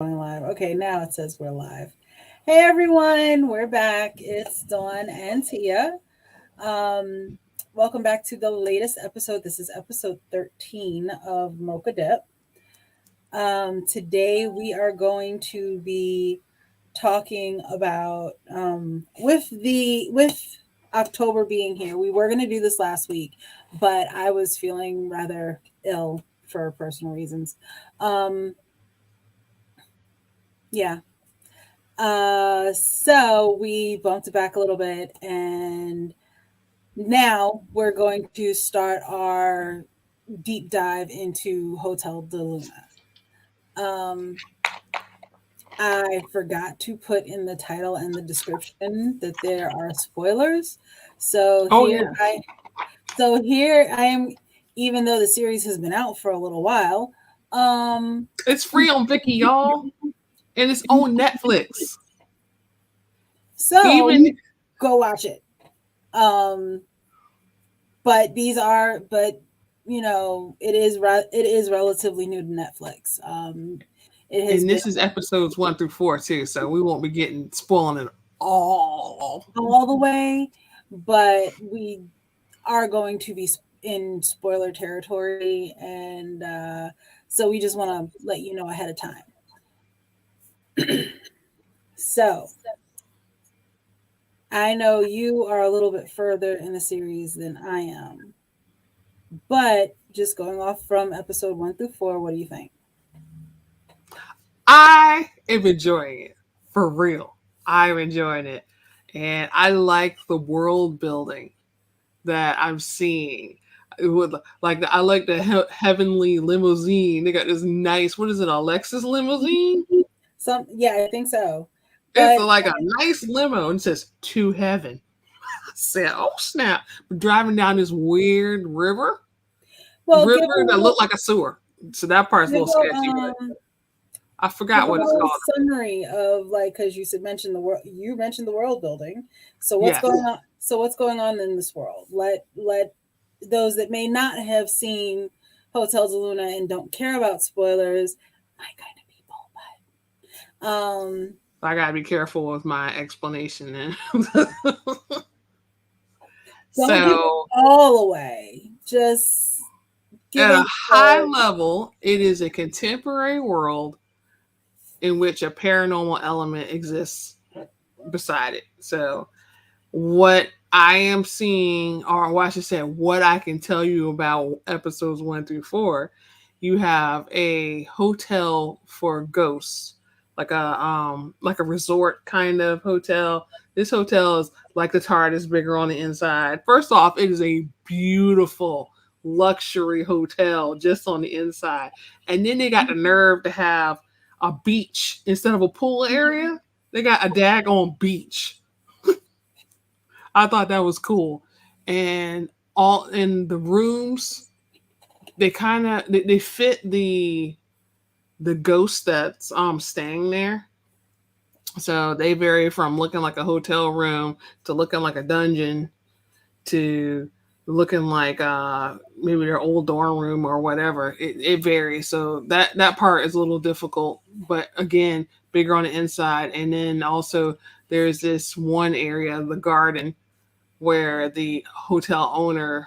Going live. Okay, now it says we're live. Hey everyone, we're back. It's Dawn and Tia. Um, Welcome back to the latest episode. This is episode 13 of Mocha Dip. Today we are going to be talking about with October being here. We were going to do this last week, but I was feeling rather ill for personal reasons. Um, yeah, so we bumped it back a little bit, and now we're going to start our deep dive into Hotel de Luna. Um, I forgot to put in the title and the description that there are spoilers. So Oh here yeah, I here I am, even though the series has been out for a little while. Um, it's free on Viki, y'all, and it's on Netflix. so Even go watch it. Um, but it is relatively new to Netflix. It has and been this is episodes 1 through 4 too, so we won't be getting spoiling it all. all the way, but we are going to be in spoiler territory, and so we just want to let you know ahead of time. So I know you are a little bit further in the series than I am, but just going off from episode 1 through 4, what do you think? I am enjoying it for real. I'm enjoying it, and I like the world building that I'm seeing. It would I like the heavenly limousine. They got this nice, what is it, a Lexus limousine? Yeah, I think so. It's But like a nice limo and it says to heaven. I said, "Oh snap!" We're driving down this weird well, river that looked like a sewer. So that part's a give little sketchy, but I give forgot a what it's little called. summary of, like, because mentioned the world. You mentioned the world building. So what's Yes. going on? So what's going on in this world? Let those that may not have seen Hotel de Luna and don't care about spoilers, my kind of people, but I gotta be careful with my explanation. Then. don't give it So, all away. Just give at a us high the level, it is a contemporary world in which a paranormal element exists beside it. So, what I am seeing, or what I should say, what I can tell you about episodes 1 through 4, you have a hotel for ghosts, like a resort kind of hotel. This hotel is like the TARDIS, bigger on the inside. First off, it is a beautiful luxury hotel just on the inside, and then they got the nerve to have a beach instead of a pool area. They got a daggone beach. I thought that was cool. And all in the rooms, they fit the ghost that's staying there. So they vary from looking like a hotel room to looking like a dungeon to looking like maybe their old dorm room or whatever. It varies. So that part is a little difficult, but again, bigger on the inside. And then also there's this one area, the garden, where the hotel owner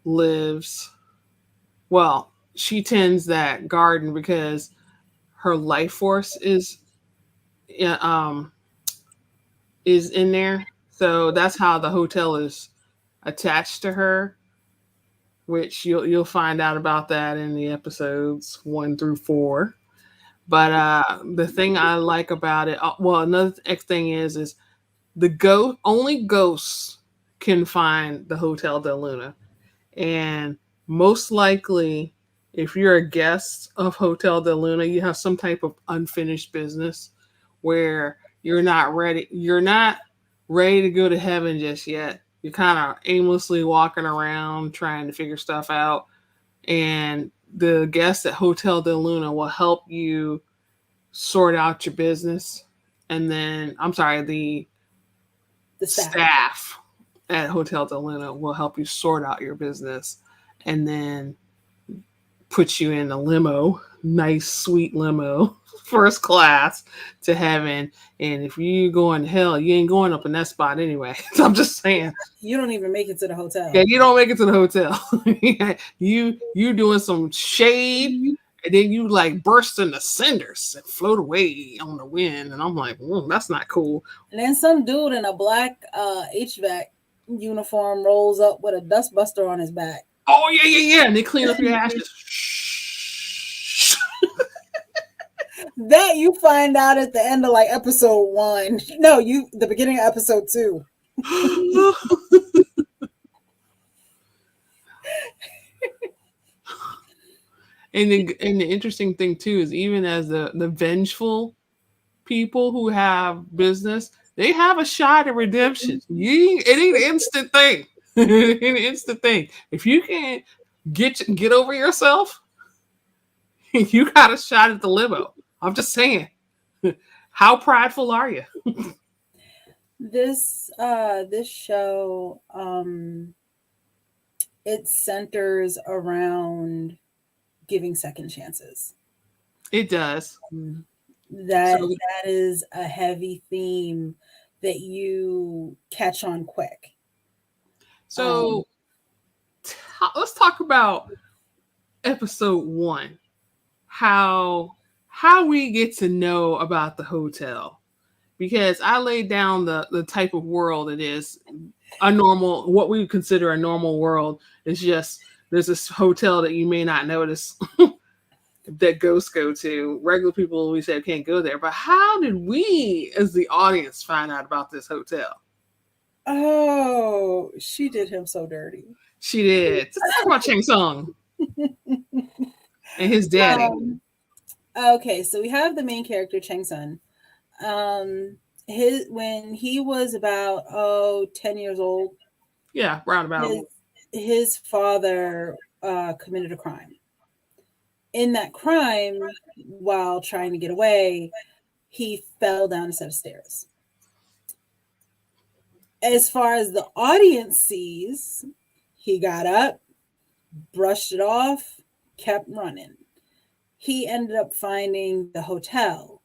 lives. Well, she tends that garden because her life force yeah, is in there. So that's how the hotel is attached to her, which you'll find out about that in the episodes 1 through 4. But the thing I like about it, well, another thing is the only ghosts can find the Hotel de Luna. And most likely, if you're a guest of Hotel de Luna, you have some type of unfinished business where you're not ready to go to heaven just yet. You're kind of aimlessly walking around trying to figure stuff out. And the guests at Hotel de Luna will help you sort out your business. And then, I'm sorry, the staff. staff at Hotel de Luna will help you sort out your business and then put you in a limo nice, sweet limo, first class to heaven. And if you going to hell, you ain't going up in that spot anyway. So I'm just saying. You don't even make it to the Yeah, hotel. you don't make it to the hotel. You doing some shade, and then you like burst into cinders and float away on the wind. And I'm like, that's not cool. And then some dude in a black HVAC uniform rolls up with a dustbuster on his back. Oh yeah. And they clean up your ashes. That you find out at the end of like episode 1. No, the beginning of episode 2. And the interesting thing too is even as the vengeful people who have business, they have a shot at redemption. It ain't an instant thing. It ain't an instant thing. If you can't get over yourself, you got a shot at the limo. I'm just saying. How prideful are you? This show it centers around giving second chances. It does. That is a heavy theme that you catch on quick. So let's talk about episode 1. How we get to know about the hotel, because I laid down the type of world it is. A normal, what we would consider a normal world is just there's this hotel that you may not notice that ghosts go to. Regular people, we said, can't go there. But how did we, as the audience, find out about this hotel? Oh, she did him so dirty. She did. Let's talk about Chang Sung and his daddy. Okay, so we have the main character, Chang Sun. When he was about 10 years old. Yeah, round about. His father committed a crime. In that crime, while trying to get away, he fell down a set of stairs. As far as the audience sees, he got up, brushed it off, kept running. He ended up finding the hotel.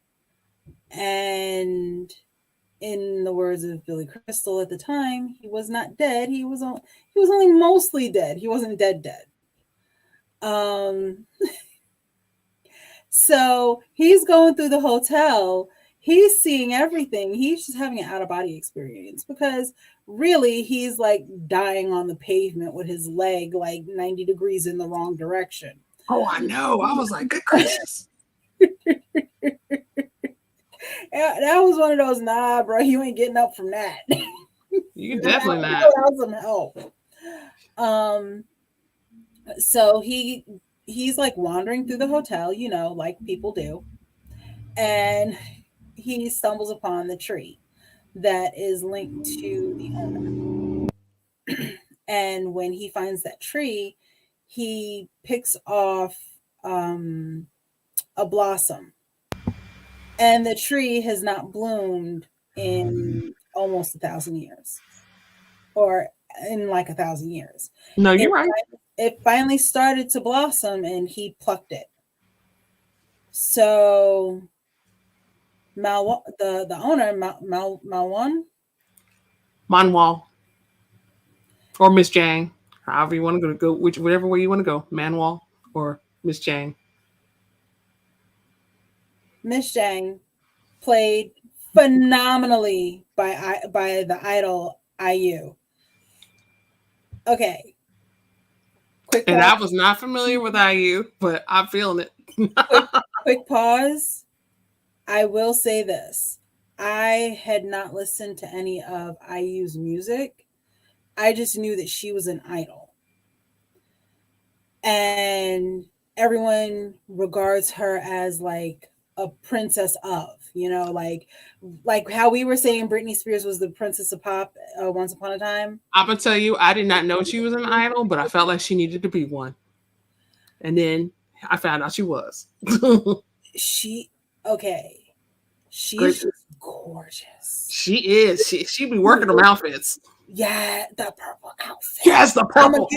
And in the words of Billy Crystal at the time, he was not dead. He was only mostly dead. He wasn't dead. So he's going through the hotel. He's seeing everything. He's just having an out-of-body experience, because really he's like dying on the pavement with his leg like 90 degrees in the wrong direction. Oh, I know. I was like, good gracious. That was one of those, nah, bro, you ain't getting up from that. You definitely not. Without some help. So he's like wandering through the hotel, like people do. And he stumbles upon the tree that is linked to the owner. And when he finds that tree, he picks off a blossom. And the tree has not bloomed in almost 1,000 years. Or in like 1,000 years. No, you're right. It finally started to blossom and he plucked it. So the owner, Manwal. Or Miss Jang. However you want to go, whichever way you want to go. Manwal or Miss Jang. Miss Jang played phenomenally by the idol IU. Okay. And I was not familiar with IU, but I'm feeling it. quick pause. I will say this. I had not listened to any of IU's music. I just knew that she was an idol. And everyone regards her as like a princess of, like how we were saying Britney Spears was the princess of pop once upon a time. I'm going to tell you, I did not know she was an idol, but I felt like she needed to be one. And then I found out she was. She's gorgeous. She is. She be working them outfits. Yeah, the purple outfit. Yes, the purple.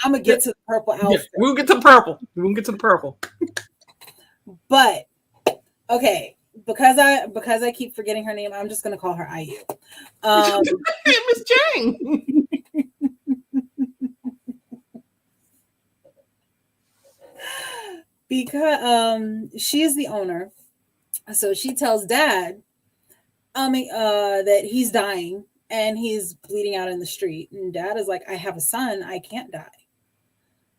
I'm gonna get to the purple outfit. Yeah, we'll get to the purple. But okay, because I keep forgetting her name, I'm just gonna call her IU. Um, Miss Jane. because she is the owner, so she tells dad that he's dying and he's bleeding out in the street, and dad is like, I have a son, I can't die.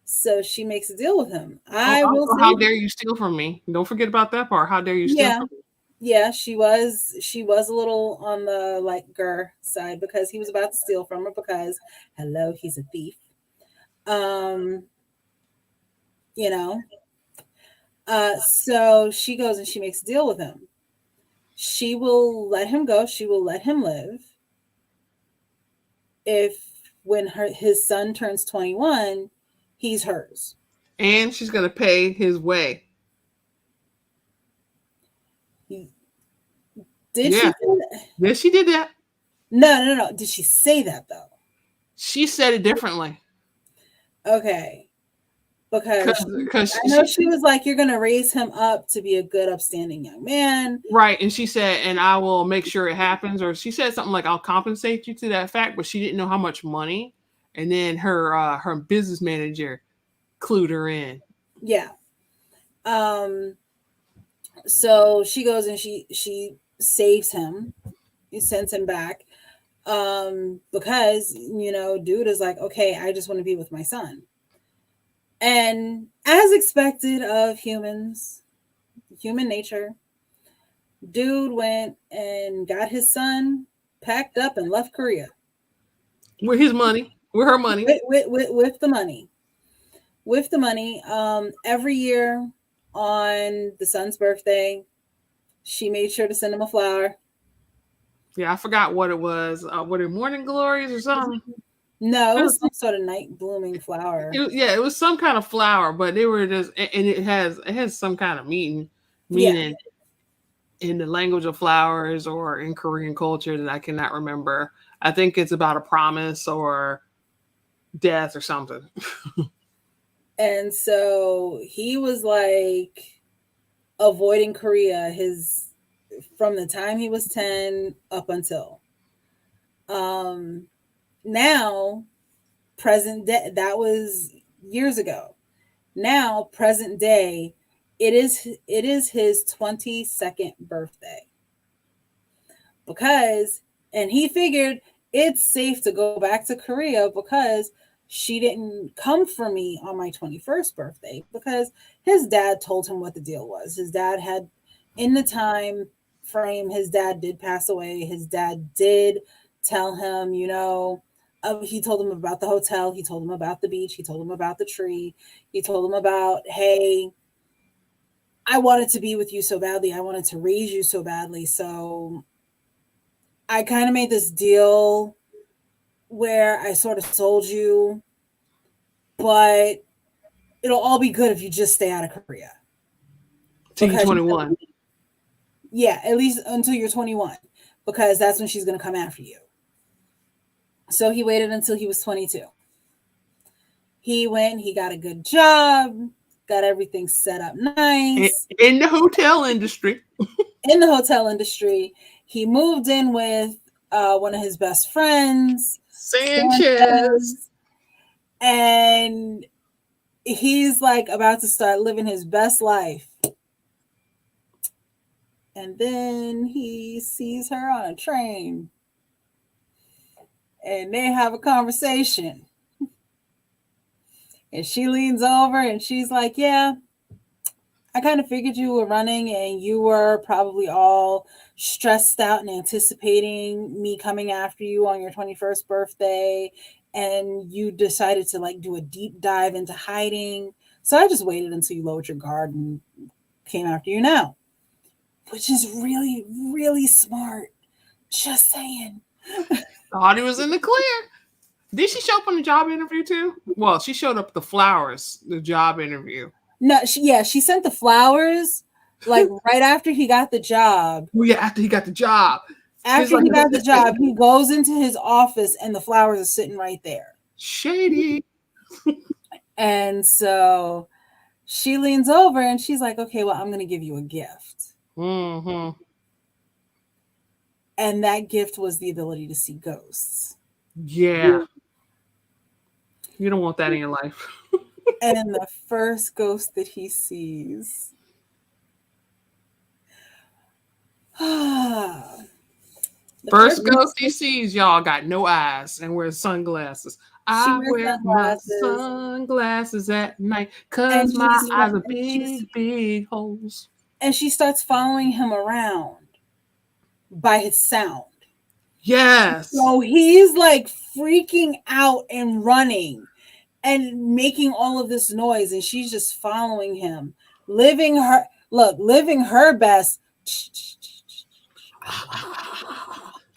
So she makes a deal with him. Oh, I will also, how save dare you. you steal from me? Don't forget about that part. How dare you steal Yeah, from me? yeah, she was a little on the like Gur side because he was about to steal from her because hello, he's a thief. Um, you know. So she goes and she makes a deal with him. She will let him go, she will let him live if when his son turns 21, he's hers. And she's gonna pay his way. Did she Yeah. say that? Yes, she did that. No, no, no. Did she say that though? She said it differently. Okay. Because Because I know she was like, you're going to raise him up to be a good, upstanding young man. right, and she said, and I will make sure it happens, or she said something like, I'll compensate you to that fact, but she didn't know how much money. And then her business manager clued her in. Yeah. Um, so she goes and she saves him. He sends him back. Because, dude is like, okay, I just want to be with my son. And as expected of humans, human nature, dude went and got his son packed up and left Korea With his money, with her money. with the money. With the money, every year on the son's birthday, she made sure to send him a flower. Yeah, I forgot what it was. What it morning glories or something? No, it was some sort of night blooming flower. Yeah, it was some kind of flower, but they were just, and it has some kind of Yeah, meaning in the language of flowers or in Korean culture that I cannot remember. I think it's about a promise or death or something. and so he was like avoiding Korea his from the time he was 10 up until um now present day. That was years ago. Now present day, it is his 22nd birthday because and he figured it's safe to go back to Korea because she didn't come for me on my 21st birthday because his dad told him what the deal was. His dad had in the time frame his dad did pass away. His dad did tell him, he told him about the hotel, he told him about the beach, he told him about the tree, he told him about, hey, I wanted to be with you so badly. I wanted to raise you so badly. So I kind of made this deal where I sort of sold you, but it'll all be good if you just stay out of Korea. T Because, 21. yeah, at least until you're 21, because that's when she's going to come after you. So he waited until he was 22. He went, he got a good job, got everything set up nice. In the hotel industry. In the hotel industry, he moved in with one of his best friends, Sanchez. Sanchez, and he's like about to start living his best life. And then he sees her on a train and they have a conversation. And she leans over and she's like, yeah, I kind of figured you were running and you were probably all stressed out and anticipating me coming after you on your 21st birthday. And you decided to like do a deep dive into hiding. So I just waited until you lowered your guard and came after you now, which is really, really smart. Just saying. Thought he was in the clear. Did she show up on the job interview too? Well, she showed up the flowers, the job interview. No, she sent the flowers like right after he got the job. Well, yeah, after he got the job. After he got the job, he goes into his office and the flowers are sitting right there. Shady. And so She leans over and she's like, okay, well, I'm going to give you a gift. Mm-hmm. And that gift was the ability to see ghosts. Yeah. You don't want that in your life. And the first ghost that he sees, the first First ghost, ghost he sees, y'all got no eyes and wears sunglasses. she I wears wear my sunglasses sunglasses at night and because my eyes are she's big, big holes. and she starts following him around by his sound. Yes. So he's like freaking out and running and making all of this noise, and she's just following him, living her best.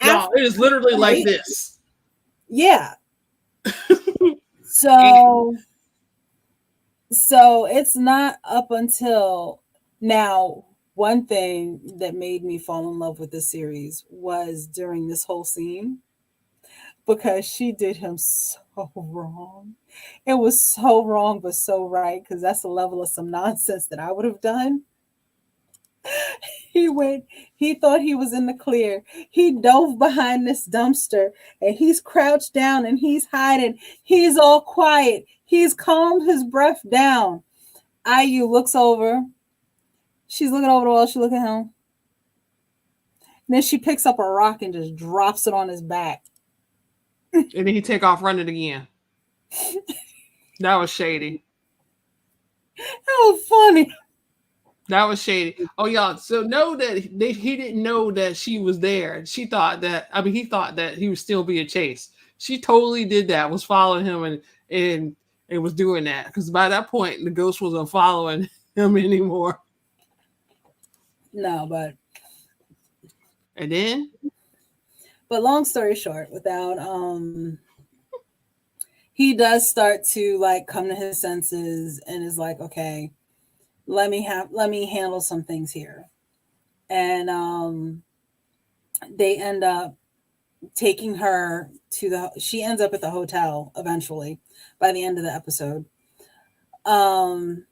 Y'all, After it is literally like this. yeah, And so it's not up until now. One thing that made me fall in love with this series was during this whole scene because she did him so wrong. It was so wrong, but so right because that's the level of some nonsense that I would have done. He went, he thought he was in the clear. He dove behind this dumpster and he's crouched down and he's hiding. He's all quiet. He's calmed his breath down. IU looks over. She's looking over the wall. She look at him. And then she picks up a rock and just drops it on his back. then he take off running again. That was shady. That was funny. That was shady. Oh, y'all. So know that he didn't know that she was there. She thought that. I mean, he thought that he was still being chased. She totally did that. Was following him and was doing that because by that point the ghost wasn't following him anymore. No, And then long story short, without he does start to like come to his senses and is like, okay, let me handle some things here. And they end up taking her to she ends up at the hotel eventually by the end of the episode. Um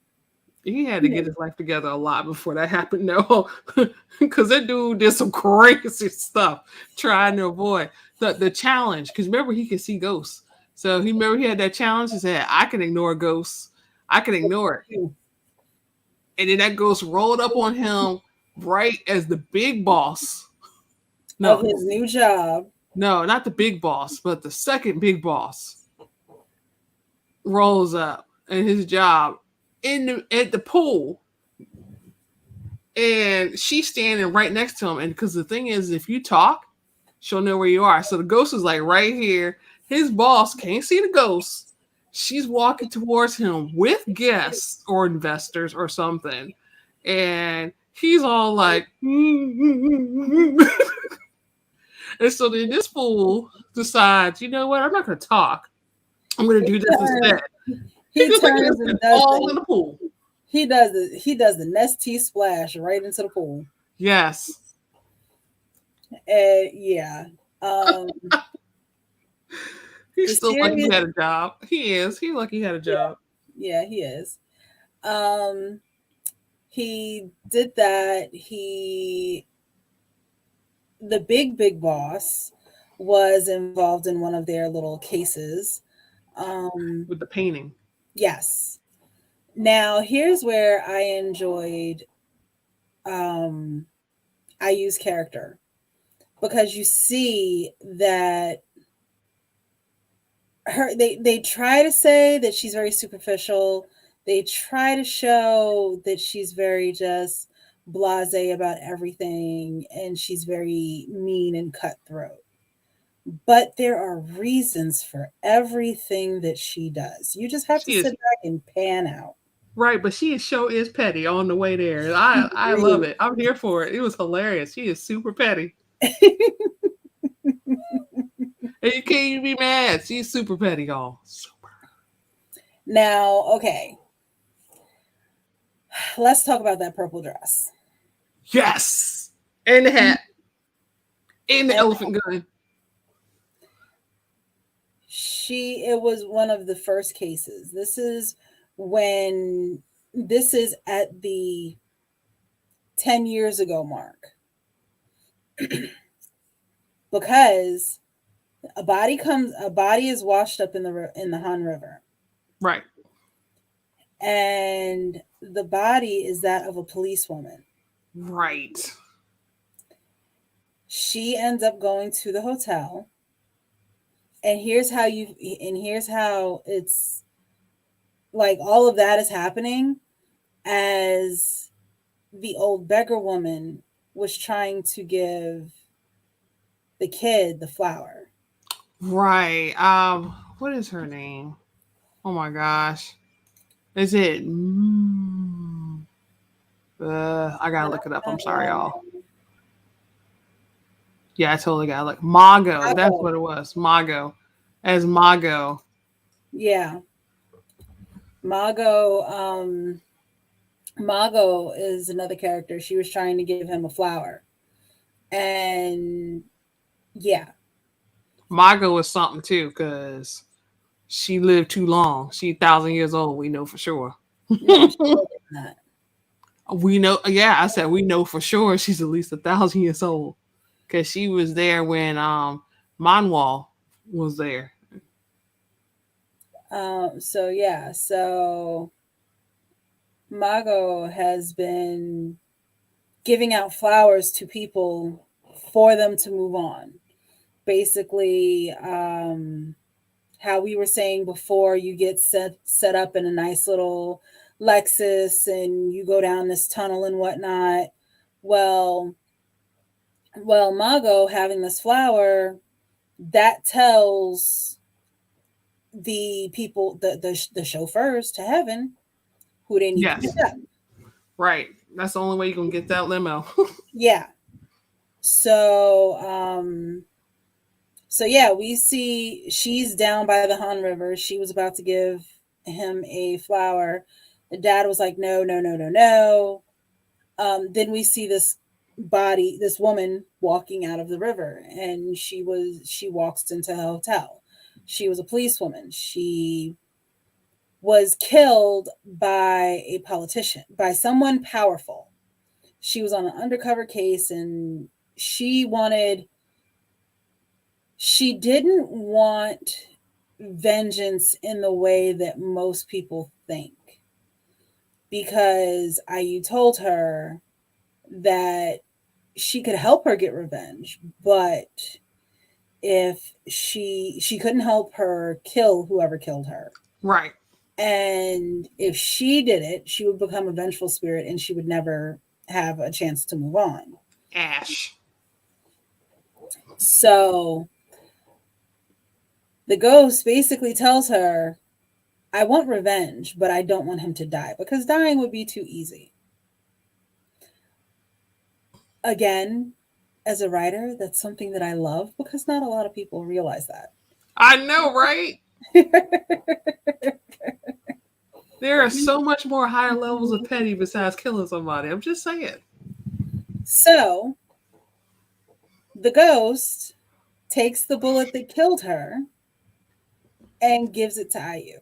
he had to get his life together a lot before that happened. No, because that dude did some crazy stuff trying to avoid the challenge. Because remember, he could see ghosts. So he had that challenge. He said, "I can ignore ghosts. I can ignore it." And then that ghost rolled up on him right as the big boss. of No, his new job. no, not the big boss, but the second big boss rolls up in his job at the pool, and she's standing right next to him. And because the thing is, if you talk, she'll know where you are. So the ghost is like right here. His boss can't see the ghost. She's walking towards him with guests or investors or something, and he's all like, and so then this fool decides, you know what? I'm not going to talk. I'm going to do this instead. He He just like turns and does fall in the pool. he does the Nestea splash right into the pool. Yes. Yeah. Um He's the still lucky he series had a job. He is. He lucky he had a yeah, job. yeah, he is. Um he did that. The big boss was involved in one of their little cases. Um With the painting. yes. Now here's where I enjoyed um IU's character because you see that they try to say that she's very superficial. They try to show that she's very just blasé about everything and she's very mean and cutthroat. But there are reasons for everything that she does. You just have to She is sit back and pan out. right, but she is show is petty on the way there. I love it. I'm here for it. It was hilarious. She is super petty. And you can't even be mad. She's super petty, y'all. Super. Now, okay, let's talk about that purple dress. Yes. And the hat. And the And elephant gun. it was one of the first cases. This is when this is at the 10 years ago mark, because a body is washed up in the Han River, Right. and the body is that of a policewoman. Right. She ends up going to the hotel, and here's how it's like all of that is happening as the old beggar woman was trying to give the kid the flower. Right. What is her name? Oh my gosh. Is it? I I gotta look it up. I'm don't sorry, know. y'all. Yeah, I totally got like Mago. That's Mago. what it was. Mago. As Mago. Yeah. Mago, Mago is another character. She was trying to give him a flower. And yeah, Mago is something too, because she lived too long. She 1,000 years old. We know for sure. no, she's older than that. We know. Yeah, I said we know for sure she's at least 1,000 years old, because she was there when Manwal was there. So Mago has been giving out flowers to people for them to move on. Basically, how we were saying before, you get set up in a nice little Lexus and you go down this tunnel and whatnot. Well, Mago having this flower, that tells the people, the chauffeurs to heaven, who they need to pick Yes. up. Right. That's the only way you can get that limo. Yeah. So yeah, we see she's down by the Han River. She was about to give him a flower. The dad was like, no, no, no, no, no. Then we see this woman walking out of the river, and she walks into a hotel. She was a policewoman. She was killed by a politician, by someone powerful. She was on an undercover case, and she wanted she didn't want vengeance in the way that most people think, because IU told her that she could help her get revenge, but if she couldn't help her kill whoever killed her. Right. And if she did it, she would become a vengeful spirit and she would never have a chance to move on. Ash. So the ghost basically tells her, I want revenge, but I don't want him to die because dying would be too easy. Again, as a writer, that's something that I love because not a lot of people realize I know, right? that. There are so much more higher levels of petty besides killing somebody. I'm just saying. So the ghost takes the bullet that killed her and gives it to IU.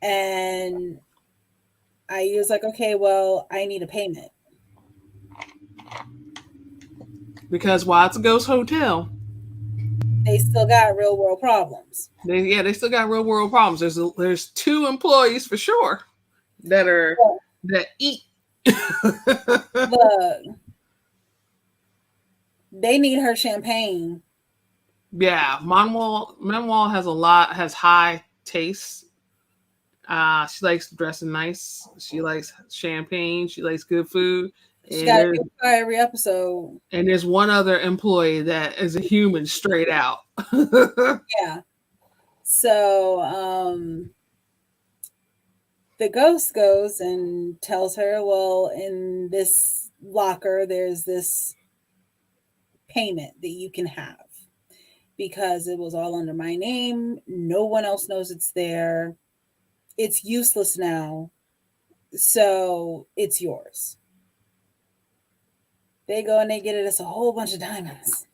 And IU is like, okay, well, I need a payment. Because while it's a ghost hotel, They still got real world problems. they still got real world problems. There's two employees for sure that are that eat. Look, they need her champagne. Yeah, Manuel has high taste. She likes dressing nice. She likes champagne. She likes good food. She And got a there's new car every episode. and there's one other employee that is a human straight out. Yeah. So the ghost goes and tells her, well, in this locker, there's this payment that you can have because it was all under my name. No one else knows it's there. It's useless now. So it's yours. They go and they get it. It's a whole bunch of diamonds.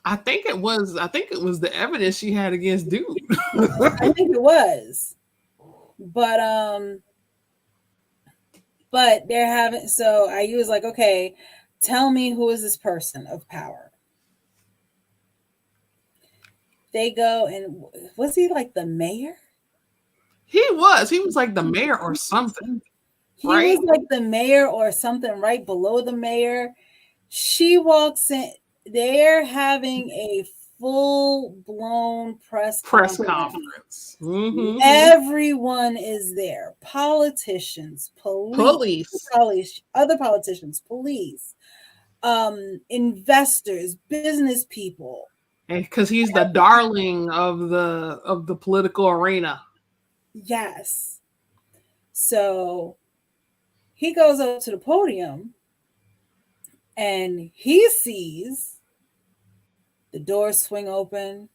I think it was the evidence she had against dude. I think it was. But but they're having, so IU was like, okay, tell me, who is this person of power? They go, and was he like the mayor? He was like the mayor or something, He right? was like the mayor or something, right below the mayor. She walks in. They're having a full blown press Press conference. conference. Mm-hmm. Everyone is there. Politicians, Police. other politicians, police, investors, business people. Because he's the darling of the political arena. Yes. So he goes up to the podium and he sees the doors swing open.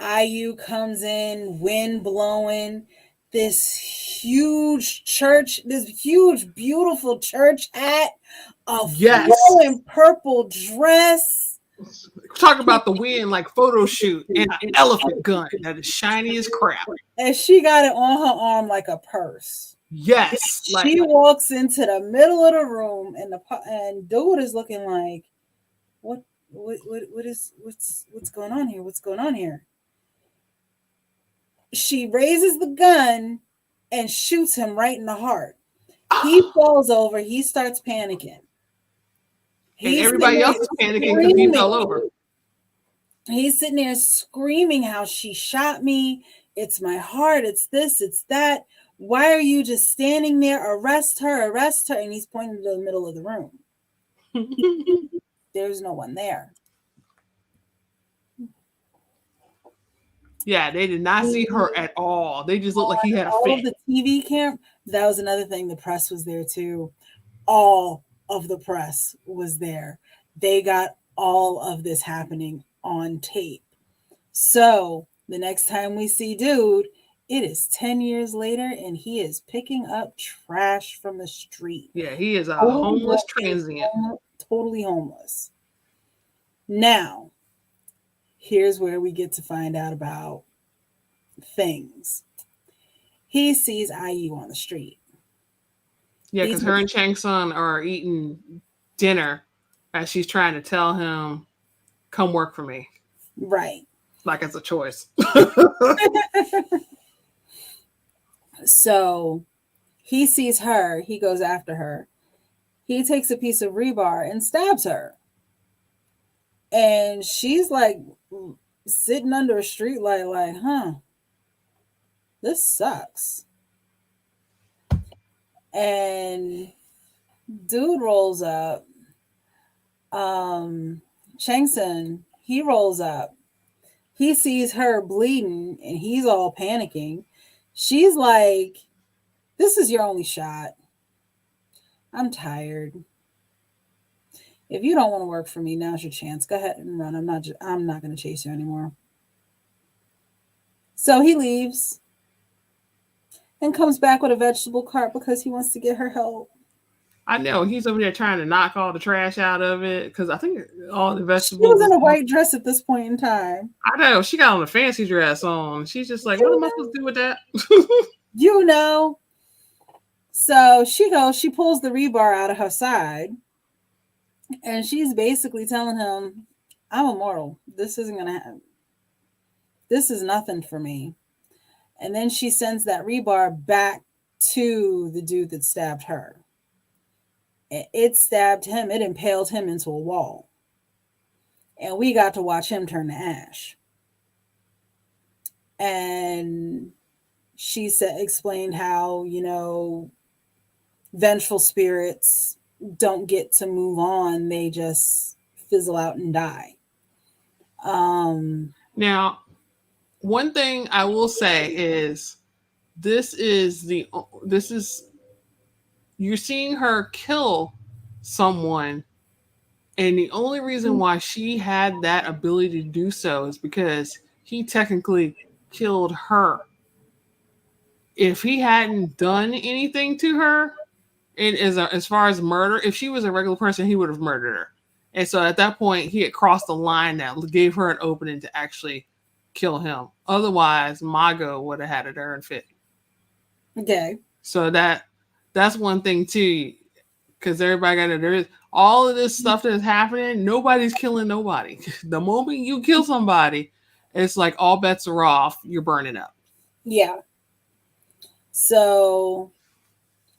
IU comes in, wind blowing, this huge church, this huge, beautiful church hat, a Yes. flowing purple dress. Talk about the wind like photo shoot and an elephant gun that is shiny as crap. And she got it on her arm like a purse. Yes. Like, She walks into the middle of the room, and dude is looking like, what's going on here? What's going on here? She raises the gun and shoots him right in the heart. He falls over. He starts panicking. And everybody else is panicking because he fell over. He's sitting there screaming how she shot me. It's my heart. It's this. It's that. Why are you just standing there? Arrest her. Arrest her. And he's pointing to the middle of the room. There's no one there. Yeah, they did not see her at all. They just looked like he had a all fit. Of the TV camera. That was another thing. The press was there too. All of the press was there. They got all of this happening on tape. So the next time we see dude, it is 10 years later and he is picking up trash from the street. Yeah, he is a homeless transient. Totally homeless. Now, here's where we get to find out about things. He sees IU on the street. Yeah, because her and Chang Sun are eating dinner as she's trying to tell him, come work for me. Right. Like it's a choice. So he sees her. He goes after her. He takes a piece of rebar and stabs her. And she's like sitting under a street light like, huh, this sucks. And dude rolls up. Changsun, he rolls up. He sees her bleeding and he's all panicking. She's like, this is your only shot. I'm tired. If you don't want to work for me, now's your chance. Go ahead and run. I'm not going to chase you anymore. So he leaves and comes back with a vegetable cart because he wants to get her help. I know he's over there trying to knock all the trash out of it because I think all the vegetables. She was in a white dress at this point in time. I know she got on a fancy dress on. She's just like, what am I supposed to do with that? You know. So she goes. She pulls the rebar out of her side, and she's basically telling him, "I'm immortal. This isn't gonna happen. This is nothing for me." And then she sends that rebar back to the dude that stabbed her. It stabbed him. It impaled him into a wall. And we got to watch him turn to ash. And she explained how, vengeful spirits don't get to move on. They just fizzle out and die. Now, one thing I will say is you're seeing her kill someone, and the only reason why she had that ability to do so is because he technically killed her. If he hadn't done anything to her, and as far as murder, if she was a regular person, he would have murdered her. And so at that point, he had crossed the line that gave her an opening to actually kill him. Otherwise, Mago would have had a darn fit. Okay. So that's one thing too, because everybody got it. There's all of this stuff that's happening. Nobody's killing nobody. The moment you kill somebody, it's like all bets are off. You're burning up. Yeah. So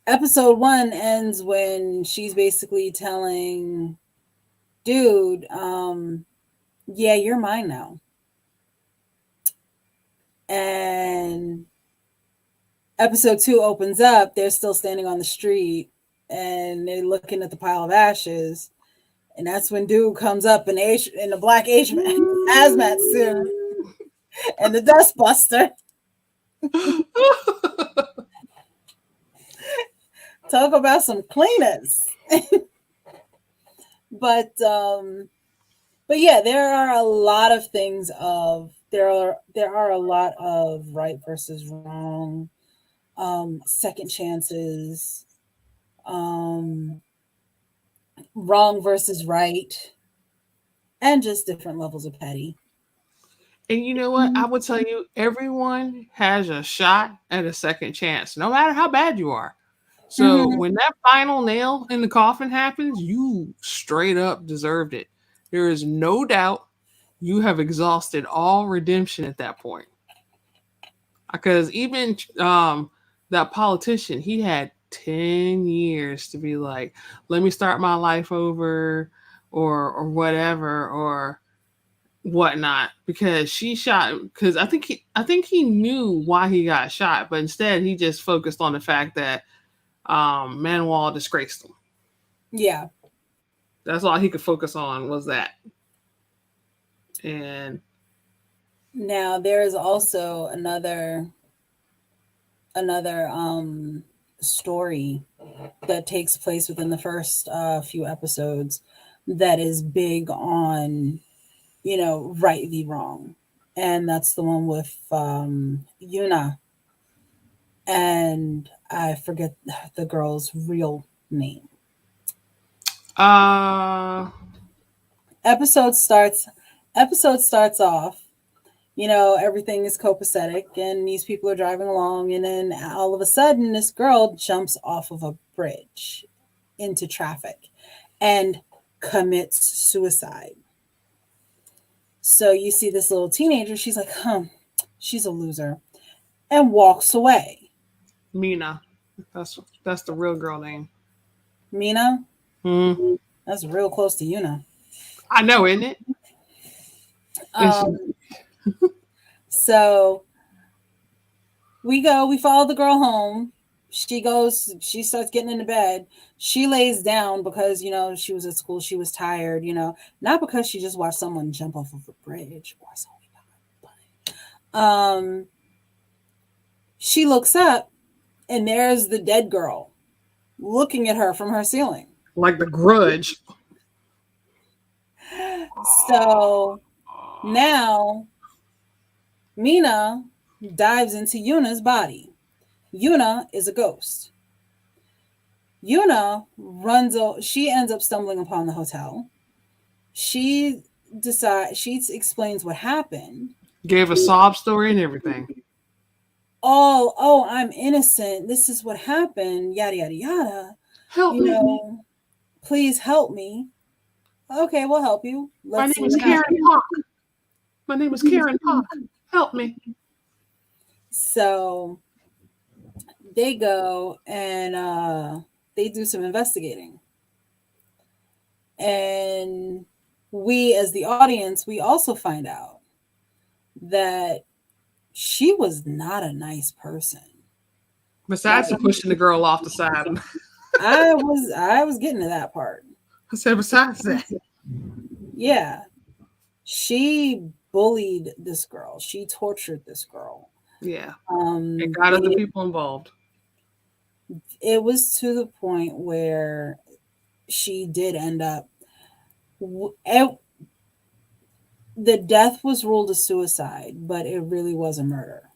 episode one ends when she's basically telling dude, yeah, you're mine now. And episode two opens up, they're still standing on the street and they're looking at the pile of ashes. And that's when dude comes up in a black Asian hazmat suit and the dustbuster. Talk about some cleaners. but but yeah, there are a lot of things of there are a lot of right versus wrong, second chances, um, wrong versus right, and just different levels of petty. And you know what? I would tell you, everyone has a shot at a second chance, no matter how bad you are. So Mm-hmm. when that final nail in the coffin happens, you straight up deserved it. There is no doubt you have exhausted all redemption at that point. Because even that politician, he had 10 years to be like, let me start my life over, or whatever, or whatnot, because she shot, because I think he knew why he got shot, but instead he just focused on the fact that Manuel disgraced him. Yeah. That's all he could focus on was that. And Now there is also another story that takes place within the first few episodes that is big on, right v wrong, and that's the one with Yuna, and I forget the girl's real name. uh episode starts Episode starts off, everything is copacetic and these people are driving along, and then all of a sudden this girl jumps off of a bridge into traffic and commits suicide. So you see this little teenager, she's like, she's a loser, and walks away. Mina, that's the real girl name. Mina, Hmm. that's real close to Yuna. I know, isn't it? It's, Um, so we follow the girl home. She starts getting into bed. She lays down because, she was at school, she was tired, not because she just watched someone jump off of a bridge or something. She looks up and there's the dead girl looking at her from her ceiling. like the Grudge. So now Mina dives into Yuna's body. Yuna is a ghost. She ends up stumbling upon the hotel. She explains what happened. Gave a sob story and everything. Oh, I'm innocent. This is what happened. Yada yada yada. Help You me. know, please help me. Okay, we'll help you. My Let's see name is what Karen happens. Park. My name is Karen Park. Help me. So they go and they do some investigating. And we, as the audience, we also find out that she was not a nice person. Besides the pushing the girl off the side. I was getting to that part. I said, besides that. Yeah. She bullied this girl. She tortured this girl. Yeah. And got other people involved. It was to the point where she did end up. The death was ruled a suicide, but it really was a murder.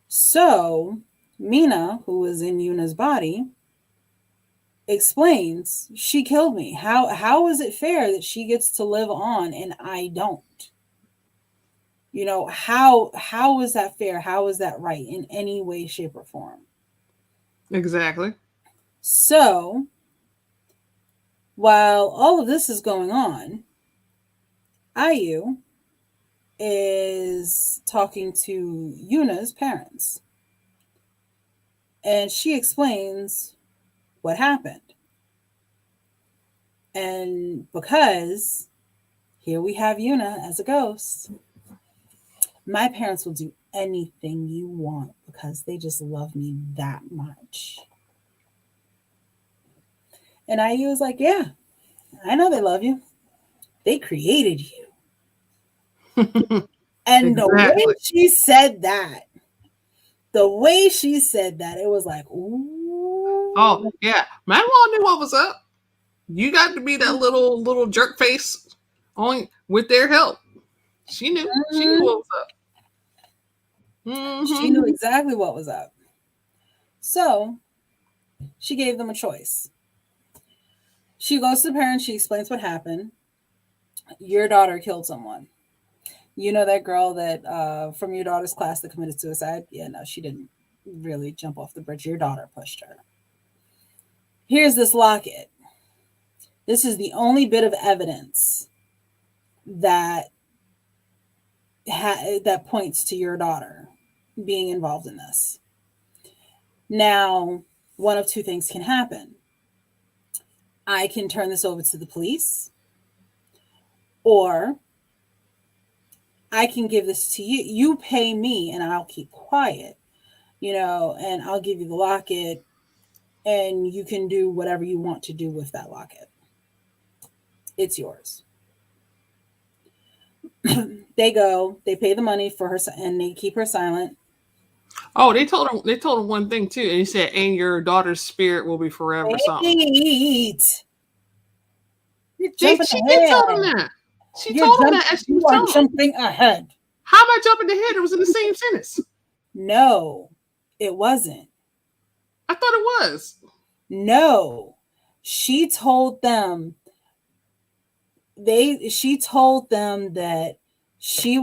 So Mina, who was in Yuna's body, explains, she killed me. How is it fair that she gets to live on and I don't? How is that fair? How is that right in any way, shape, or form? Exactly. So while all of this is going on, IU is talking to Yuna's parents, and she explains what happened. And because here we have Yuna as a ghost, my parents will do anything you want because they just love me that much. And IU was like, yeah, I know they love you. They created you. And the way Exactly. she said that, it was like, ooh. Oh yeah, my mom knew what was up. You got to be that little jerk face on with their help. She knew. She knew Mhm. what was up. She Hmm. knew exactly what was up. So she gave them a choice. She goes to the parents, she explains what happened. Your daughter killed someone. You know that girl that from your daughter's class that committed suicide? Yeah, no, she didn't really jump off the bridge. Your daughter pushed her. Here's this locket. This is the only bit of evidence that that points to your daughter being involved in this. Now, one of two things can happen. I can turn this over to the police, or I can give this to you. You pay me, and I'll keep quiet, and I'll give you the locket, and you can do whatever you want to do with that locket. It's yours. They go, they pay the money for her, and they keep her silent. Oh, they told her. They told her one thing too, and he said, "And your daughter's spirit will be forever." Something. Wait, you're They, jumping she did tell them ahead. that. She told them that as she You was are telling them. jumping ahead. How am I jumping ahead? It was in the same sentence. No, it wasn't. I thought it was. No, she told them she told them that they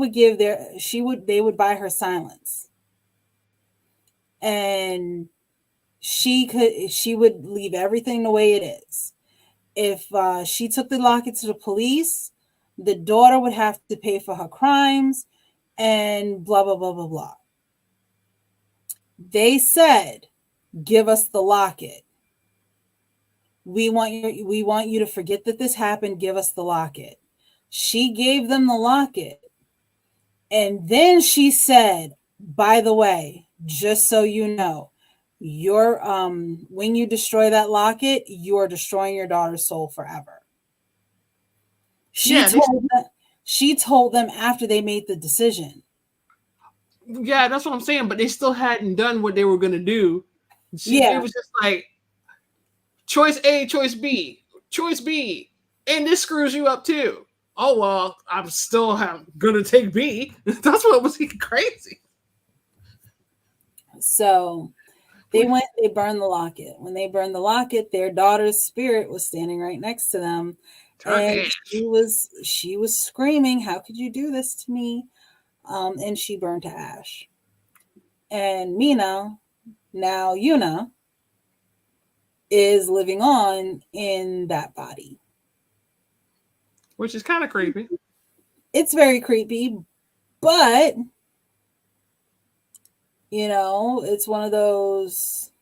would buy her silence, and she would leave everything the way it is. If she took the locket to the police, the daughter would have to pay for her crimes, and blah blah blah blah blah. They said, "Give us the locket. We want you to forget that this happened. Give us the locket." She gave them the locket, and then she said, "By the way, just so you know, your when you destroy that locket, you are destroying your daughter's soul forever." She Yeah, they. told them, she told them after they made the decision. Yeah, that's what I'm saying. But they still hadn't done what they were gonna do. It Yeah. was just like choice A, choice B, choice B, and this screws you up too. Oh well, I'm still gonna take B. That's what was crazy. So they burned the locket. When they burned the locket, their daughter's spirit was standing right next to them. Turn And to she was screaming, "How could you do this to me?" And she burned to ash. And Mina, now Yuna, is living on in that body. which is kind of creepy. It's very creepy, but it's one of those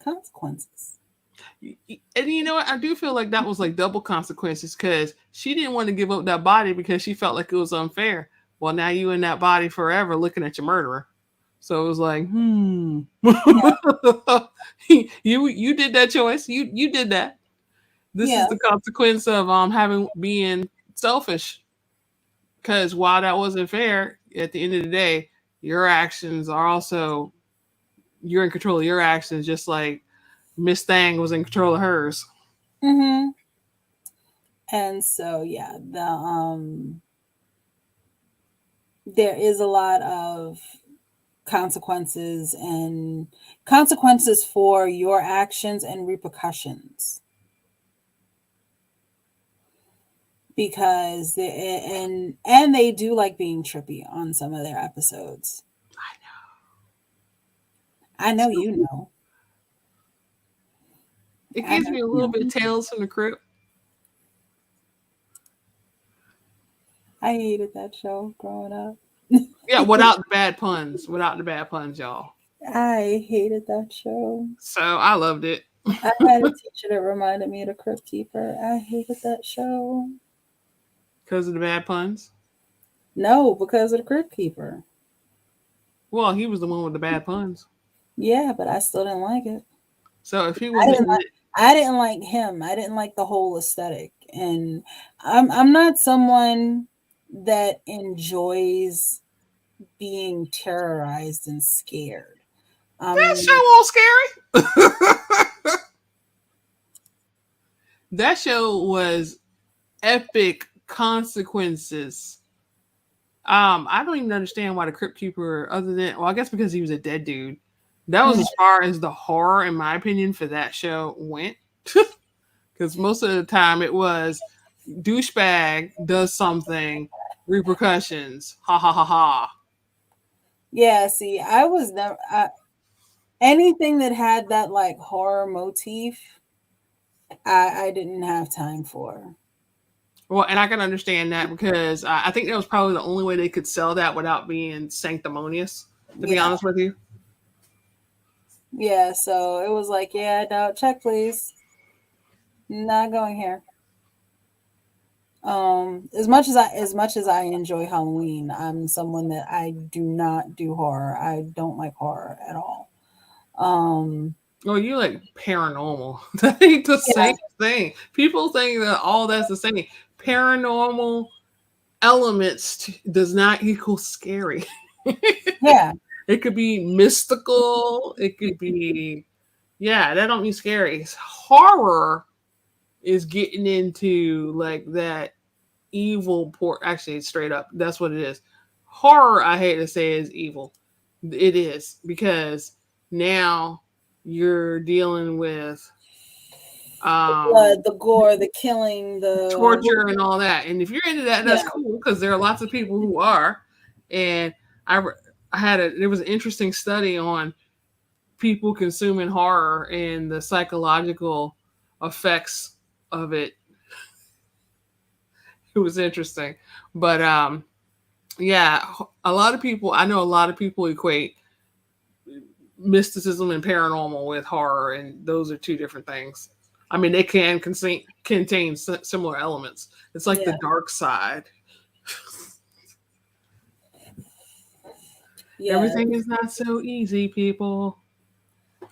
consequences. And you know what? I do feel like that was like double consequences because she didn't want to give up that body because she felt like it was unfair. Well, now you in that body forever looking at your murderer. So it was like, Yeah, you did that choice. You did that. This yeah. is the consequence of having being selfish. Because while that wasn't fair, at the end of the day, your actions are also you're in control of your actions, just like Miss Thang was in control of hers. Hmm. And so yeah, there is a lot of consequences and consequences for your actions and repercussions because and they do like being trippy on some of their episodes. I I know you know. know. It I gives know me a you little bit of know. Tales from the Crypt. I hated that show growing up. Yeah, without the bad puns. Without the bad puns, y'all. I hated that show. So I loved it. I had a teacher that reminded me of the Crypt Keeper. I hated that show. Because of the bad puns. No, because of the Crypt Keeper. Well, he was the one with the bad puns. Yeah, but I still didn't like it. So if he I wasn't didn't in like it, I didn't like him. I didn't like the whole aesthetic. And I'm not someone that enjoys being terrorized and scared. that show Um all scary. That show was epic consequences. I don't even understand why the Crypt Keeper, other than, well, I guess because he was a dead dude. That was mhm, as far as the horror, in my opinion, for that show went. Because most of the time it was douchebag does something, repercussions, ha ha ha ha. yeah, see, I was never anything that had that like horror motif, I didn't have time for. Well, and I can understand that because I think that was probably the only way they could sell that without being sanctimonious. To be Yeah. honest with you, Yeah, so it was like, yeah, no, check please. Not going here. As much as I enjoy Halloween, I'm someone that I do not do horror. I don't like horror at all. Um well, you like paranormal. That ain't the yeah, same thing. People think that all that's the same. Paranormal elements does not equal scary. yeah, It could be mystical. It could be, yeah, that don't mean scary. Horror is getting into like that evil port. Actually, straight up, that's what it is. Horror, I hate to say, is evil. It is because now you're dealing with the um blood, the gore, the killing, the torture and all that. And if you're into that, yeah, that's cool because there are lots of people who are. And I, I had a there was an interesting study on people consuming horror and the psychological effects of it. It was interesting, but yeah, a lot of people. I know a lot of people equate mysticism and paranormal with horror, and those are two different things. I mean, they can contain similar elements. It's like the yeah, dark side. yeah, Everything is not so easy, people.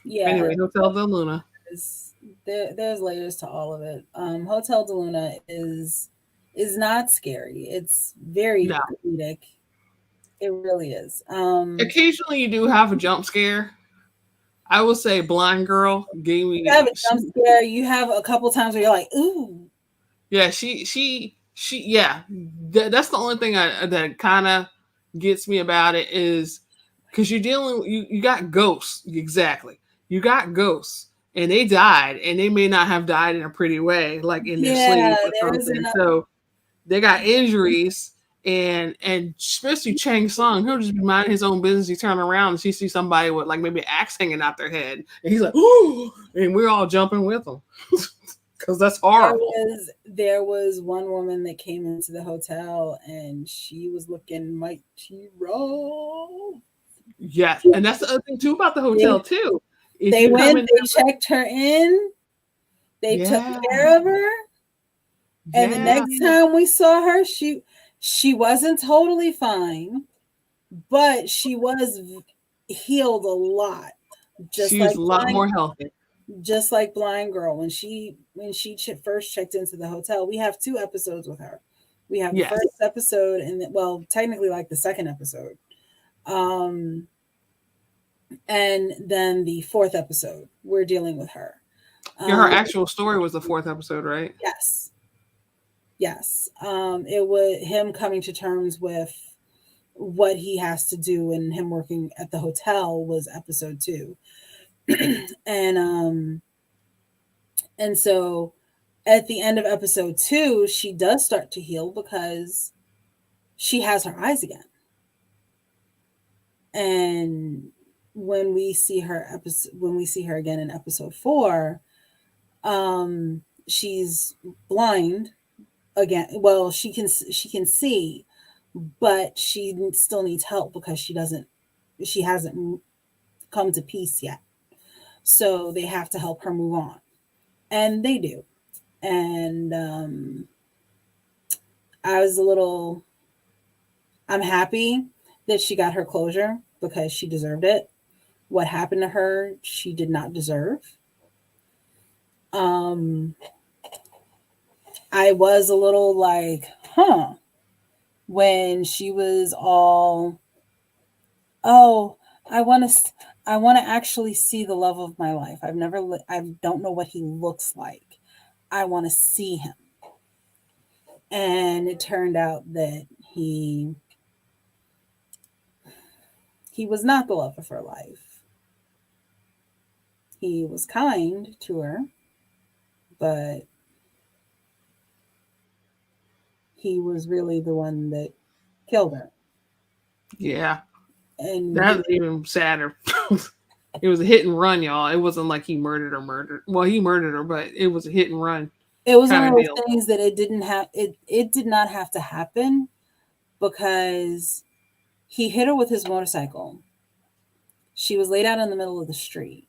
yeah. Anyway, Hotel de Luna. There's layers to all of it. Hotel de Luna is not scary. It's very No. comedic. It really is. Occasionally, you do have a jump scare. I will say, Blind Girl gave You have me. a jump scare. You have a couple times where you're like, ooh, Yeah, yeah. That's the only thing that kind of gets me about it is because you're dealing, you got ghosts, exactly. You got ghosts, and they died, and they may not have died in a pretty way, like in their yeah, sleep or there is something. enough. So they got injuries, and especially Chang Sung, he'll just be minding his own business. He turn around and he sees somebody with like maybe an axe hanging out their head, and he's like, "Ooh!" And we're all jumping with him because that's horrible. There was one woman that came into the hotel and she was looking mighty rough. Yes, and that's the other thing too about the They hotel too. If they you come went, in, they checked her in, they took yeah, care of her, and the yeah, next time we saw her, she wasn't totally fine, but she was healed a lot, just she's like a lot blind more healthy. just like blind girl when she first checked into the hotel. We have two episodes with her. We have the Yes, first episode and well, technically like the second episode, um and then the fourth episode we're dealing with her. yeah. Her um actual story was the fourth episode, right? yes, yes. It was him coming to terms with what he has to do, and him working at the hotel was episode two. and um and so At the end of episode 2, she does start to heal because she has her eyes again. And when we see her again in episode 4, she's blind again. Well, she can see, but she still needs help because she hasn't come to peace yet. So they have to help her move on, and they do. And I was a little. I'm happy that she got her closure because she deserved it. What happened to her, she did not deserve. Um, I was a little like, huh, when she was all, oh, I want to, I want to actually see the love of my life. I don't know what he looks like. I want to see him. And it turned out that he he was not the love of her life. He was kind to her, but he was really the one that killed her. Yeah. And That was even sadder. It was a hit and run, y'all. It wasn't like he murdered. Well, he murdered her, but it was a hit and run it was one kind of of those deal. things that it did not have to happen because he hit her with his motorcycle. She was laid out in the middle of the street.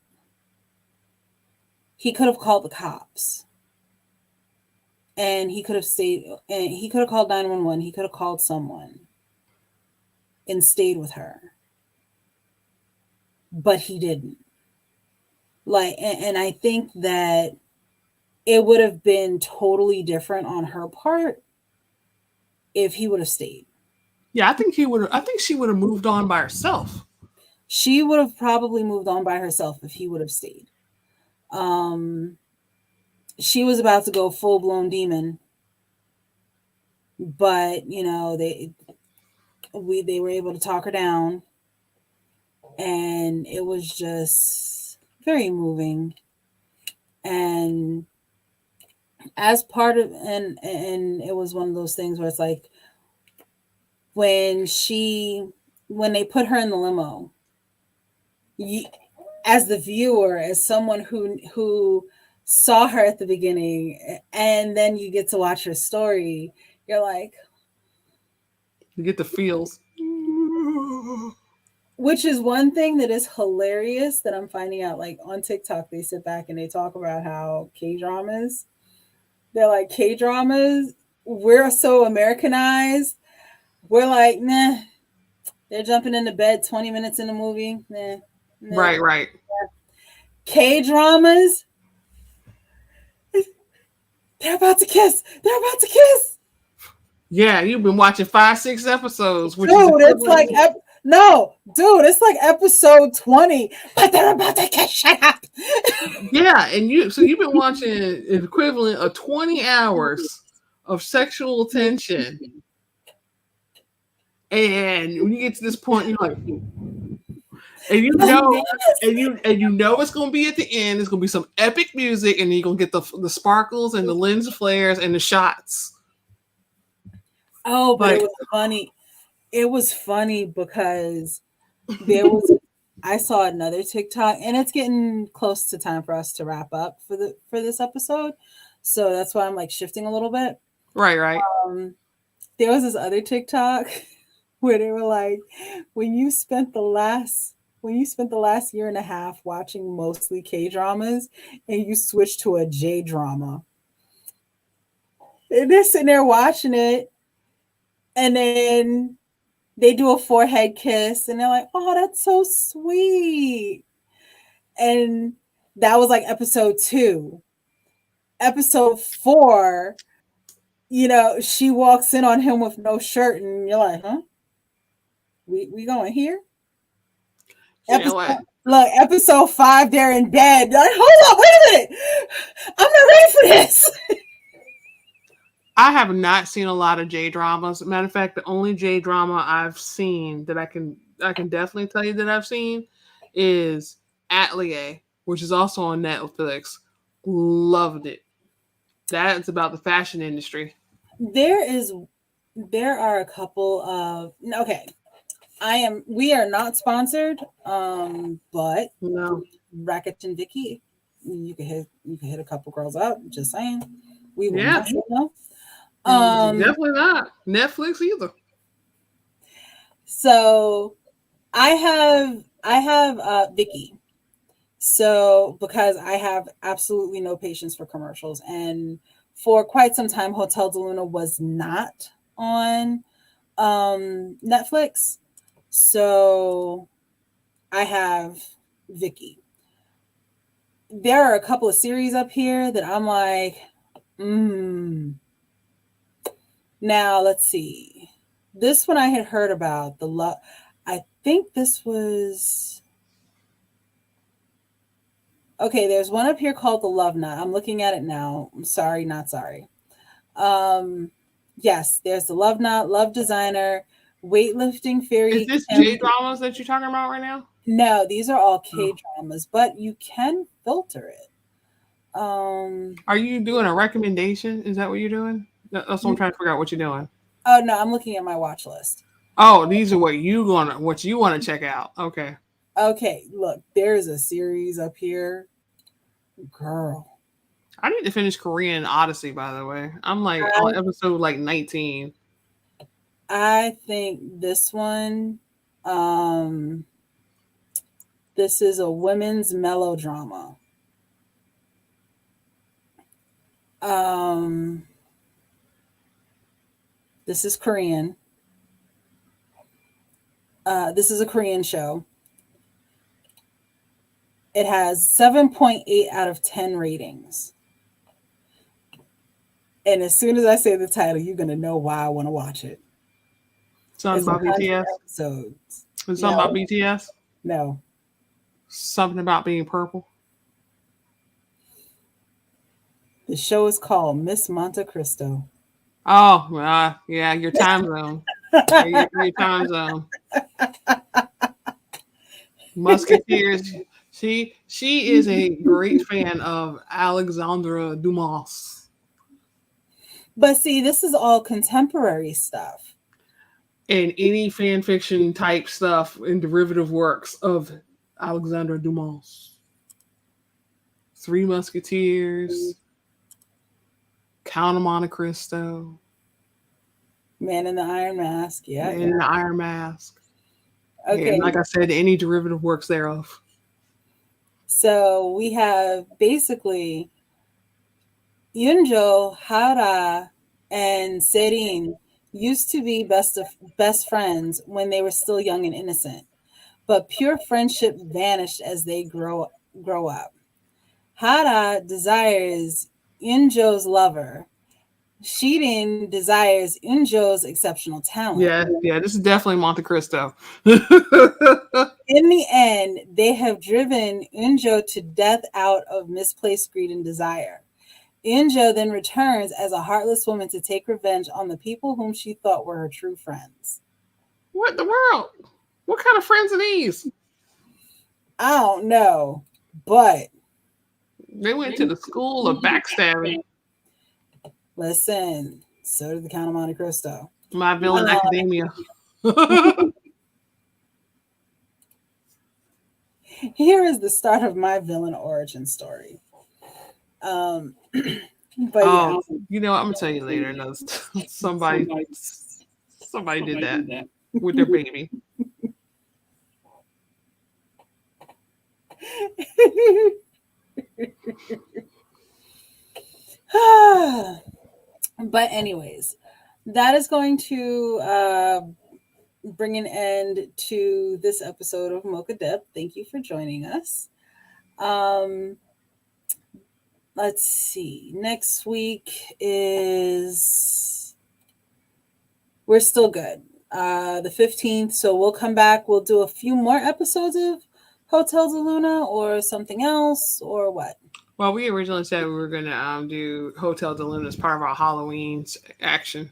He could have called the cops, and he could have stayed, and he could have called 911. He could have called someone and stayed with her, but he didn't. Like, and I think that it would have been totally different on her part if he would have stayed. Yeah, I think she would have moved on by herself. She would have probably moved on by herself if he would have stayed. Um, she was about to go full blown demon, but they were able to talk her down, and it was just very moving. And as part of and it was one of those things where it's like when she when they put her in the limo, you, as the viewer, as someone who saw her at the beginning, and then you get to watch her story, you're like, You get the feels. which is one thing that is hilarious that I'm finding out. Like on TikTok, they sit back and they talk about how K dramas, they're like, K dramas, we're so Americanized. We're like, nah, they're jumping into bed 20 minutes in the movie. Nah, nah. Right, right. K dramas, they're about to kiss. They're about to kiss. Yeah, you've been watching 5, 6 episodes, which is Dude, it's equivalent like, to, no, dude, it's like episode 20, but they're about to kiss. Shut up. yeah, and you've been watching an equivalent of 20 hours of sexual tension. And when you get to this point, you're like, and you know, and you know it's gonna be at the end. It's gonna be some epic music, and you're gonna get the sparkles and the lens flares and the shots. Oh, but it Like, was funny. It was funny because there was I saw another TikTok, and it's getting close to time for us to wrap up for this episode. So that's why I'm like shifting a little bit. right, right. Um, there was this other TikTok where they were like, when you spent the last year and a half watching mostly K dramas and you switch to a J drama, and they're sitting there watching it, and then they do a forehead kiss, and they're like, "Oh, that's so sweet." And that was like episode 2. Episode 4, she walks in on him with no shirt, and you're like, "Huh? We going here?" You know what? Episode 5, they're in bed. Like, hold on, wait a minute. I'm not ready for this. I have not seen a lot of J dramas. Matter of fact, the only J drama I've seen that I can definitely tell you that I've seen is Atelier, which is also on Netflix. Loved it. That's about the fashion industry. There is there are a couple of okay. We are not sponsored, but No. Racket and Viki, you can hit a couple girls up. Just saying, we will Yeah. not say no. Um, Definitely not Netflix either. so I have Viki. So because I have absolutely no patience for commercials, and for quite some time, Hotel de Luna was not on Netflix. So I have Viki. There are a couple of series up here that I'm like, mm. Now let's see. This one I had heard about the love. I think this was okay. There's one up here called the Love Knot. I'm looking at it now. I'm sorry, not sorry. Um, yes, there's the Love Knot, Love Designer, Weightlifting Is Fairy this J Kim. dramas that you're talking about right now? No, these are all K Oh. dramas, but you can filter it. Um, Are you doing a recommendation? Is that what you're doing? That's what I'm trying to figure out what you're doing. oh no, I'm looking at my watch list. Oh, these are what you want to check out. Okay. Okay, look, there's a series up here. Girl, I need to finish Korean Odyssey, by the way. I'm like on I, episode like 19. I think this one, um, this is a women's melodrama. Um, this is Korean. This is a Korean show. It has 7.8 out of 10 ratings. And as soon as I say the title, you're going to know why I want to watch it. Something It's a about 100 BTS. episodes. Is something about No, BTS? no. Something about being purple. The show is called Miss Monte Cristo. Oh, yeah, your time zone. Yeah, your time zone. Musketeers. She is a great fan of Alexandra Dumas But see, this is all contemporary stuff. and any fan fiction type stuff and derivative works of Alexandra Dumas. Three Musketeers, Count of Monte Cristo, Man in the Iron Mask. Yeah, Man yeah. in the Iron Mask. And Okay. like I said, any derivative works thereof. So we have basically Yunjo, Hara, and Serin used to be best friends when they were still young and innocent, but pure friendship vanished as they grow up. Hara desires Yunjo's lover. Shirin desires Yunjo's exceptional talent. Yeah, this is definitely Monte Cristo. In the end, they have driven Yunjo to death out of misplaced greed and desire. Injo then returns as a heartless woman to take revenge on the people whom she thought were her true friends. What in the world? What kind of friends are these? I don't know, but They went to the school of backstabbing. listen, so did the Count of Monte Cristo. My villain academia. Here is the start of my villain origin story. Um, but yeah, Oh, you know, I'm gonna tell you later. No, somebody did that with their baby. but anyways, that is going to bring an end to this episode of Mocha Dip. Thank you for joining us. Um, let's see. Next week is we're still good. The 15th. So we'll come back. We'll do a few more episodes of Hotel de Luna or something else or what? Well, we originally said we were gonna do Hotel de Luna as part of our Halloween action.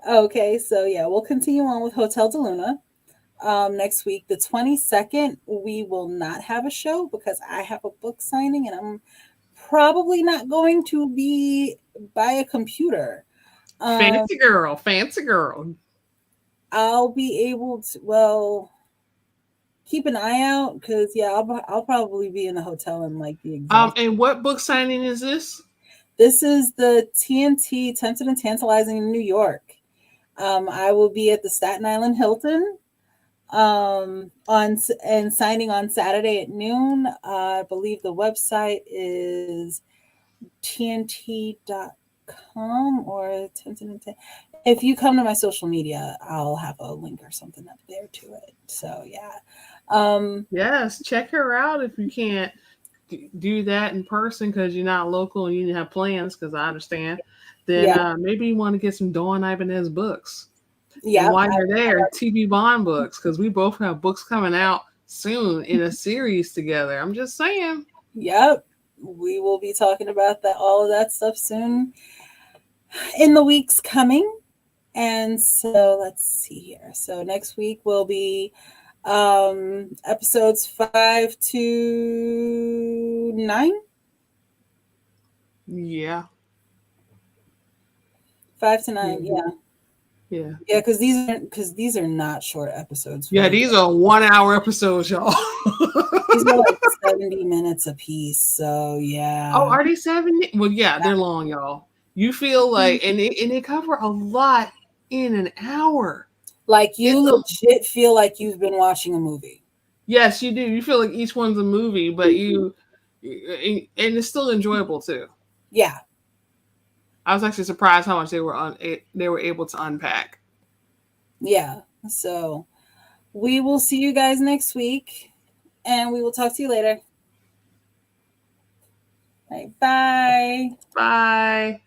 Okay, so yeah, we'll continue on with Hotel de Luna. Next week, the 22nd, we will not have a show because I have a book signing and I'm probably not going to be by a computer. Um, Fancy girl, fancy girl. I'll be able to, well, keep an eye out because, yeah, I'll probably be in the hotel in like the exact. And what book signing is this? This is the TNT, Tempted and Tantalizing in New York. I will be at the Staten Island Hilton on and signing on Saturday at noon. I believe the website is tnt.com or Tempted and if you come to my social media, I'll have a link or something up there to it. So yeah. Yes, check her out if you can't do that in person because you're not local and you have plans. Because I understand. Then Yeah. maybe you want to get some Dawn Ibanez books. And Yeah. while you're there, TV Bond books because we both have books coming out soon in a series together. I'm just saying. Yep. We will be talking about that all of that stuff soon in the weeks coming. And so let's see here. So next week will be episodes 5 to 9. Yeah. 5 to 9, Yeah. yeah. Yeah. Yeah, because these are not short episodes for Yeah, you. these are 1 hour episodes, y'all. These are like 70 minutes a piece. So Oh, yeah. are they 70? Well, yeah, they're long, y'all. You feel like, and they cover a lot in an hour. Like you It's a, legit feel like you've been watching a movie. yes, you do. You feel like each one's a movie, but and it's still enjoyable too. Yeah. I was actually surprised how much they were able to unpack. Yeah. So we will see you guys next week and we will talk to you later. All right, bye. Bye.